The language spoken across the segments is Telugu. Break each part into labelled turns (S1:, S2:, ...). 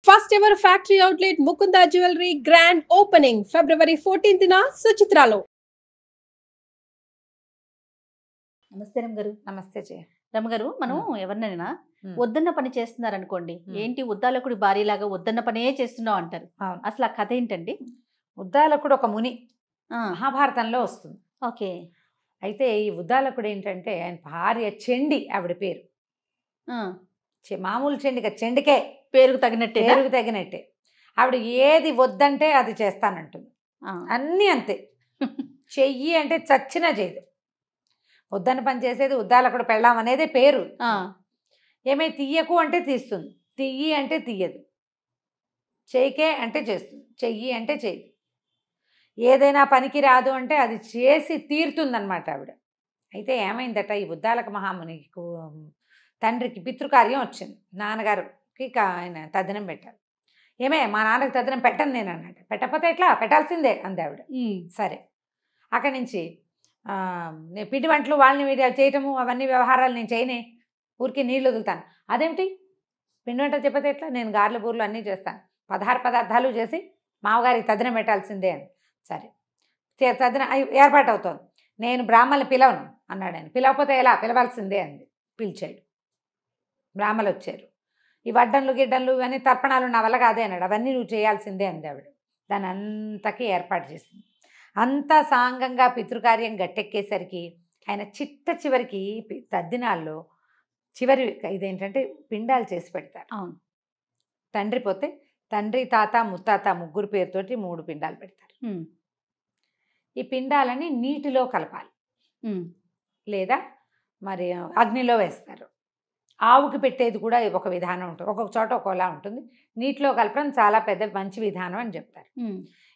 S1: First ever factory outlet Mukunda Jewelry grand opening February 14th na Suchitralo.
S2: నమస్తే రమగారు.
S3: నమస్తే జయ.
S2: రమగారు, మనం ఎవరినైనా వద్దన్న పని చేస్తున్నారు అనుకోండి, ఏంటి ఉద్దాలకుడి భార్యలాగా వద్దన్న పనే చేస్తున్నావు అంటారు. అసలు ఆ కథ ఏంటండి?
S3: ఉద్దాలకుడు ఒక ముని, మహాభారతంలో వస్తుంది.
S2: ఓకే.
S3: అయితే ఈ ఉద్దాలకుడు ఏంటంటే ఆయన భార్య చెండి, ఆవిడ పేరు. మామూలు చెండిగా, చెండికే
S2: పేరుకు తగినట్టే.
S3: ఆవిడ ఏది వద్దంటే అది చేస్తానంటుంది. అన్నీ అంతే. చెయ్యి అంటే చచ్చినా చేయదు. వద్దన్న పని చేసేది ఉద్దాలకుడు పెళ్ళాం అనేదే పేరు. ఏమై తీయకు అంటే తీస్తుంది, తీయి అంటే తీయదు, చెయ్యికే అంటే చేస్తుంది, చెయ్యి అంటే చేయదు. ఏదైనా పనికి రాదు అంటే అది చేసి తీరుతుందన్నమాట ఆవిడ. అయితే ఏమైందట, ఈ ఉద్దాలక మహామునికి తండ్రికి పితృకార్యం వచ్చింది. నాన్నగారికి ఆయన తద్దినం పెట్టారు. ఏమే మా నాన్నకి తద్దినం పెట్టను నేను అన్నట్టు. పెట్టకపోతే ఎట్లా, పెట్టాల్సిందే అంది ఆవిడ. సరే, అక్కడి నుంచి నేను పిండి వంటలు వాళ్ళని వీడియో చేయటము అవన్నీ వ్యవహారాలు నేను చేయనే, ఊరికి నీళ్ళు వదులుతాను. అదేమిటి పిండి వంటలు చెప్పతే ఎట్లా, నేను గారెలు బూర్లు అన్నీ చేస్తాను, 16 పదార్థాలు చేసి మామగారికి తద్దినం పెట్టాల్సిందే అని. సరే, తద్దినం ఏర్పాటు అవుతోంది. నేను బ్రాహ్మణులు పిలవను అన్నాడు ఆయన. పిలవకపోతే ఎలా, పిలవాల్సిందే అంది. పిలిచాడు, బ్రాహ్మణులు వచ్చారు. ఈ వడ్డన్లు గిడ్డన్లు ఇవన్నీ తర్పణాలు నా వల్ల కాదే అన్నాడు. అవన్నీ నువ్వు చేయాల్సిందే అంది ఆవిడ. దాని అంతకీ ఏర్పాటు చేసింది. అంతా సాంగంగా పితృకార్యం గట్టెక్కేసరికి ఆయన చివరికి తద్దినాల్లో చివరి ఇదేంటంటే పిండాలు చేసి పెడతారు.
S2: అవును.
S3: తండ్రి పోతే తండ్రి, తాత, ముత్తాత ముగ్గురు పేరుతోటి 3 పిండాలు పెడతారు. ఈ పిండాలని నీటిలో కలపాలి, లేదా మరి అగ్నిలో వేస్తారు. ఆవుకి పెట్టేది కూడా ఒక విధానం ఉంటుంది, ఒక్కొక్క చోట ఒక్కోలా ఉంటుంది. నీటిలో కలపడం చాలా పెద్ద మంచి విధానం అని చెప్తారు.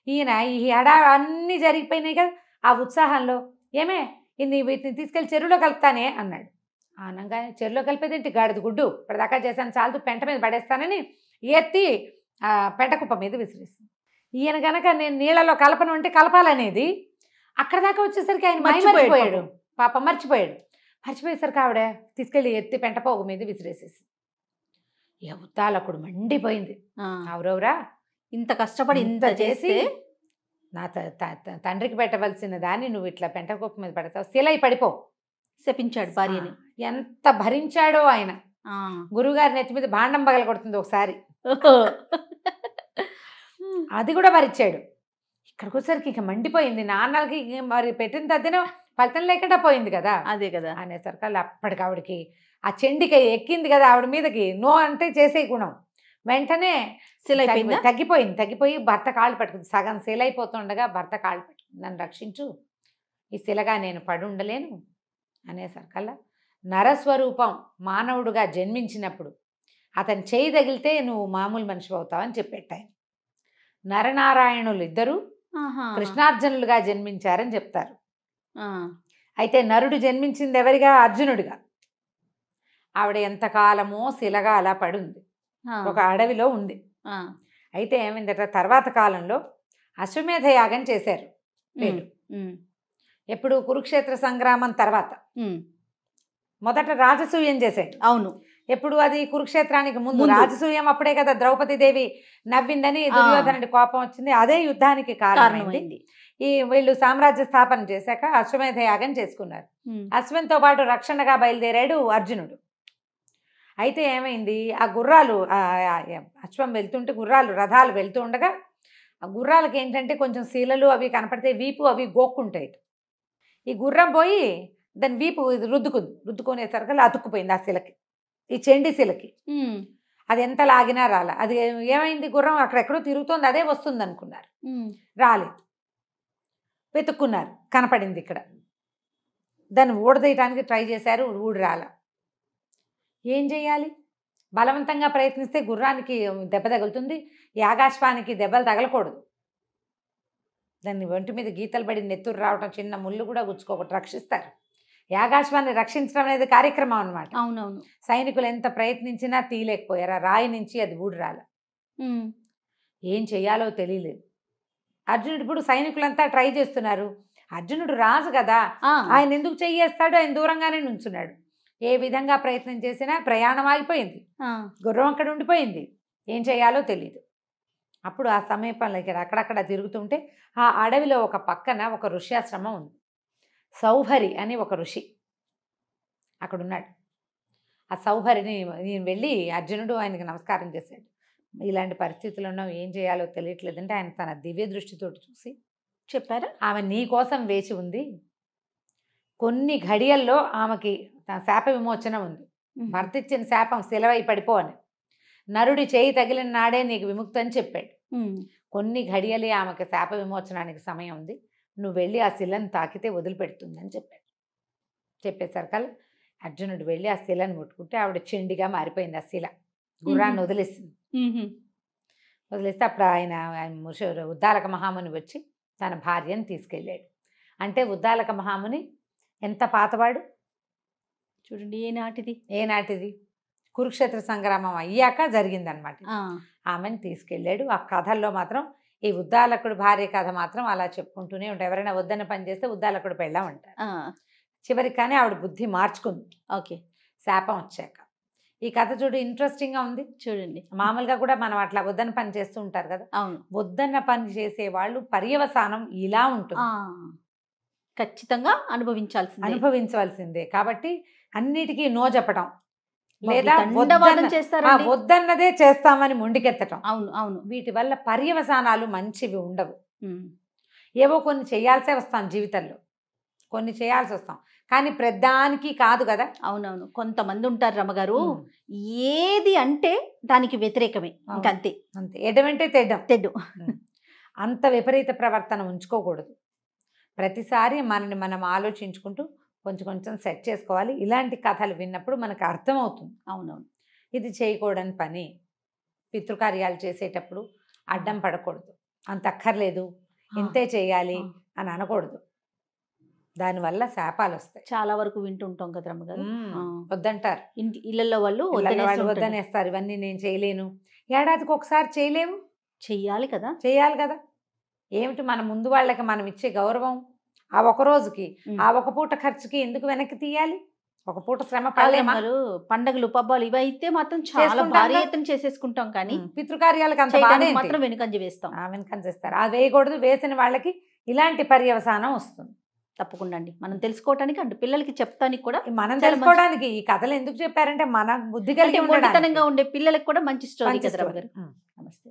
S3: ఈయన ఈ అన్నీ జరిగిపోయినాయి కదా, ఆ ఉత్సాహంలో ఏమే వీటిని తీసుకెళ్ళి చెరువులో కలుపుతానే అన్నాడు. అనగానే చెరువులో కలిపేదేంటి, గాడిద గుడ్డు, ఇప్పటిదాకా చేశాను చాలు, పెంట మీద పడేస్తానని ఎత్తి పెంట కుప్ప మీద విసిరేస్తుంది. ఈయన కనుక నేను నీళ్ళలో కలపను అంటే కలపాలనేది అక్కడ దాకా వచ్చేసరికి ఆయన మర్చిపోయాడు. పాప మర్చిపోయేసరికి ఆవిడ తీసుకెళ్ళి ఎత్తి పెంట పోగు మీద విసిరేసేసి ఉద్దాలకుడు మండిపోయింది. అవురవురా,
S2: ఇంత కష్టపడి ఇంత చేసి
S3: నా తండ్రికి పెట్టవలసిన దాన్ని నువ్వు ఇట్లా పెంట కుప్ప మీద పెడతావు, శిలై పడిపో
S2: శపించాడు భార్యని.
S3: ఎంత భరించాడో ఆయన. గురువుగారి నెత్తి మీద భాండం పగల కొడుతుంది ఒకసారి, అది కూడా భరించాడు. ఇక్కడికి వచ్చేసరికి ఇక మండిపోయింది. నాన్నలకి మరి పెట్టిన తద్దినం ఫలితం లేకుండా పోయింది కదా,
S2: అదే కదా
S3: అనేసరికి అప్పటికి ఆవిడకి ఆ చెండిక ఎక్కింది కదా ఆవిడ మీదకి, నో అంటే చేసే గుణం. వెంటనే తగ్గిపోయి భర్త కాళ్ళు పట్టుకుంది. సగం శిలైపోతుండగా భర్త కాళ్ళు పట్టుకుంది. నన్ను రక్షించు, ఈ శిలగా నేను పడి ఉండలేను అనేసరికల్లా నరస్వరూపం మానవుడుగా జన్మించినప్పుడు అతని చేయి తగిలితే నువ్వు మామూలు మనిషి అవుతావని చెప్పేటాయి. నరనారాయణులు ఇద్దరు కృష్ణార్జునులుగా జన్మించారని చెప్తారు. అయితే నరుడు జన్మించింది ఎవరిగా, అర్జునుడిగా. ఆవిడ ఎంతకాలమో శిలగా అలా పడుంది, ఒక అడవిలో ఉంది. అయితే ఏమైందట, తర్వాత కాలంలో అశ్వమేధ యాగం చేశారు వీళ్ళు. ఎప్పుడు కురుక్షేత్ర సంగ్రామం తర్వాత. మొదట రాజసూయం చేశాడు.
S2: అవును.
S3: ఎప్పుడు అది కురుక్షేత్రానికి ముందు. రాజసూయం అప్పుడే కదా ద్రౌపదీదేవి నవ్విందని దుర్యోధనుడి కోపం వచ్చింది, అదే యుద్ధానికి కారణమైంది. వీళ్ళు సామ్రాజ్య స్థాపన చేశాక అశ్వమేధ యాగం చేసుకున్నారు. అశ్వంతో పాటు రక్షణగా బయలుదేరాడు అర్జునుడు. అయితే ఏమైంది, ఆ గుర్రాలు అశ్వం వెళ్తుంటే రథాలు వెళ్తూ ఉండగా ఆ గుర్రాలకి ఏంటంటే కొంచెం శీలలు అవి కనపడితే వీపు అవి గోక్కుంటాయి. ఈ గుర్రం పోయి దాని వీపు రుద్దుకునేసరికి అతుక్కుపోయింది ఆ శిలకి, ఈ చెండి శిలకి. అది ఎంత లాగినా రాలే. అది ఏమైంది, గుర్రం అక్కడెక్కడో తిరుగుతోంది, అదే వస్తుంది అనుకున్నారు, రాలేదు. వెతుక్కున్నారు, కనపడింది ఇక్కడ. దాన్ని ఊడదీయటానికి ట్రై చేశారు, ఊడి రాల. ఏం చేయాలి, బలవంతంగా ప్రయత్నిస్తే గుర్రానికి దెబ్బ తగులుతుంది, యాగాశ్వానికి దెబ్బలు తగలకూడదు. దాన్ని ఒంటి మీద గీతలు పడి నెత్తురు రావటం, చిన్న ముళ్ళు కూడా గుచ్చుకోకూడదు, రక్షిస్తారు. యాగాశ్వాన్ని రక్షించడం అనేది కార్యక్రమం అనమాట.
S2: అవునవును.
S3: సైనికులు ఎంత ప్రయత్నించినా తీయలేకపోయారు, ఆ రాయి నుంచి అది ఊడి రాల. ఏం చెయ్యాలో తెలియలేదు. అర్జునుడు ఇప్పుడు సైనికులంతా ట్రై చేస్తున్నారు. అర్జునుడు రాజు కదా, ఆయన ఎందుకు చెయ్యేస్తాడు, ఆయన దూరంగానే నుంచున్నాడు. ఏ విధంగా ప్రయత్నం చేసినా ప్రయాణం ఆగిపోయింది, గుర్రం అక్కడ ఉండిపోయింది. ఏం చేయాలో తెలియదు. అప్పుడు ఆ సమీపంలో ఇక్కడ అక్కడక్కడ తిరుగుతుంటే ఆ అడవిలో ఒక పక్కన ఒక ఋష్యాశ్రమం ఉంది. సౌభరి అని ఒక ఋషి అక్కడ ఉన్నాడు. ఆ సౌభరిని నేను వెళ్ళి అర్జునుడు ఆయనకి నమస్కారం చేశాడు. ఇలాంటి పరిస్థితుల్లో ఉన్నావు, ఏం చేయాలో తెలియట్లేదంటే ఆయన తన దివ్య దృష్టితో చూసి
S2: చెప్పారా?
S3: ఆమె నీ కోసం వేచి ఉంది, కొన్ని ఘడియల్లో ఆమెకి తన శాప విమోచన ఉంది. భర్త ఇచ్చిన శాపం శిలవై పడిపో అని, నరుడి చేయి తగిలిన నాడే నీకు విముక్తి అని చెప్పాడు. కొన్ని ఘడియలే ఆమెకి శాప విమోచనానికి సమయం ఉంది, నువ్వు వెళ్ళి ఆ శిలను తాకితే వదిలిపెడుతుందని చెప్పాడు. చెప్పేసరికల్లా అర్జునుడు వెళ్ళి ఆ శిలను ముట్టుకుంటే ఆవిడ చెండిగా మారిపోయింది. ఆ శిల గుర్రాన్ని వదిలేసింది. వదిలేస్తే అప్పుడు ఆయన ఉద్దాలక మహాముని వచ్చి తన భార్యను తీసుకెళ్ళాడు. అంటే ఉద్దాలక మహాముని ఎంత పాతవాడు
S2: చూడండి.
S3: ఏనాటిది కురుక్షేత్ర సంగ్రామం అయ్యాక జరిగిందనమాట. ఆమెను తీసుకెళ్ళాడు. ఆ కథల్లో మాత్రం ఈ ఉద్దాలకుడు భార్య కథ మాత్రం అలా చెప్పుకుంటూనే ఉంటాయి. ఎవరైనా వద్దన్న పని చేస్తే ఉద్దాలకుడు పెళ్ళాం అంటారు. చివరికి కానీ ఆవిడ బుద్ధి మార్చుకుంది.
S2: ఓకే,
S3: శాపం వచ్చాక. ఈ కథ చూడు, ఇంట్రెస్టింగ్గా ఉంది
S2: చూడండి.
S3: మామూలుగా కూడా మనం అట్లా వద్దన్న పని చేస్తూ ఉంటారు కదా.
S2: అవును,
S3: వద్దన్న పని చేసే వాళ్ళు పర్యవసానం ఇలా ఉంటుంది,
S2: ఖచ్చితంగా
S3: అనుభవించవలసిందే. కాబట్టి అన్నిటికీ నో చెప్పడం లేదా వద్దన్నదే చేస్తామని మొండికెత్తటం.
S2: అవును అవును,
S3: వీటి వల్ల పర్యవసానాలు మంచివి ఉండవు. ఏవో కొన్ని చేయాల్సే వస్తాం జీవితంలో, కొన్ని చేయాల్సి వస్తాం, కానీ ప్రధానికి కాదు కదా.
S2: అవునవును, కొంతమంది ఉంటారు రమ్మగారు, ఏది అంటే దానికి వ్యతిరేకమే, ఇంకంతే.
S3: అంతే, ఎడమంటే తెడ్డు. అంత విపరీత ప్రవర్తన ఉంచుకోకూడదు. ప్రతిసారి మనని మనం ఆలోచించుకుంటూ కొంచెం కొంచెం సెట్ చేసుకోవాలి. ఇలాంటి కథలు విన్నప్పుడు మనకు అర్థమవుతుంది.
S2: అవునవును,
S3: ఇది చేయకూడని పని. పితృకార్యాలు చేసేటప్పుడు అడ్డం పడకూడదు, అంత అక్కర్లేదు, ఇంతే చేయాలి అని అనకూడదు. దానివల్ల శాపాలు వస్తాయి.
S2: చాలా వరకు వింటుంటాం కదా రమ్మగారు,
S3: వద్దంటారు.
S2: ఇళ్ళల్లో వాళ్ళు
S3: వద్దనేస్తారు. ఇవన్నీ నేను చేయలేను. ఏడాదికి ఒకసారి చేయలేవు,
S2: చెయ్యాలి కదా.
S3: ఏమిటి మన ముందు వాళ్ళకి మనం ఇచ్చే గౌరవం? ఆ ఒక రోజుకి, ఆ ఒక పూట ఖర్చుకి ఎందుకు వెనక్కి తీయాలి? ఒక పూట శ్రమ పడలేమా?
S2: పండగలు పబ్బాలు ఇవైతే మాత్రం చాలా భారీ ఎత్తున చేసేసుకుంటాం, కానీ
S3: పితృకార్యాలకు అంత
S2: మాత్రం వెనుకంజ వేస్తాం.
S3: వెనుకంజేస్తారు. అది వేయకూడదు. వేసిన వాళ్ళకి ఇలాంటి పర్యవసానం వస్తుంది.
S2: తప్పకుండా అండి, మనం తెలుసుకోవటానికి అంటే పిల్లలకి చెప్తానికి కూడా,
S3: మనం తెలుసుకోవడానికి ఈ కథలు ఎందుకు చెప్పారంటే మన బుద్ధి కలిగి
S2: ఉండే పిల్లలకు కూడా మంచి స్టోరీ కదా.
S3: నమస్తే.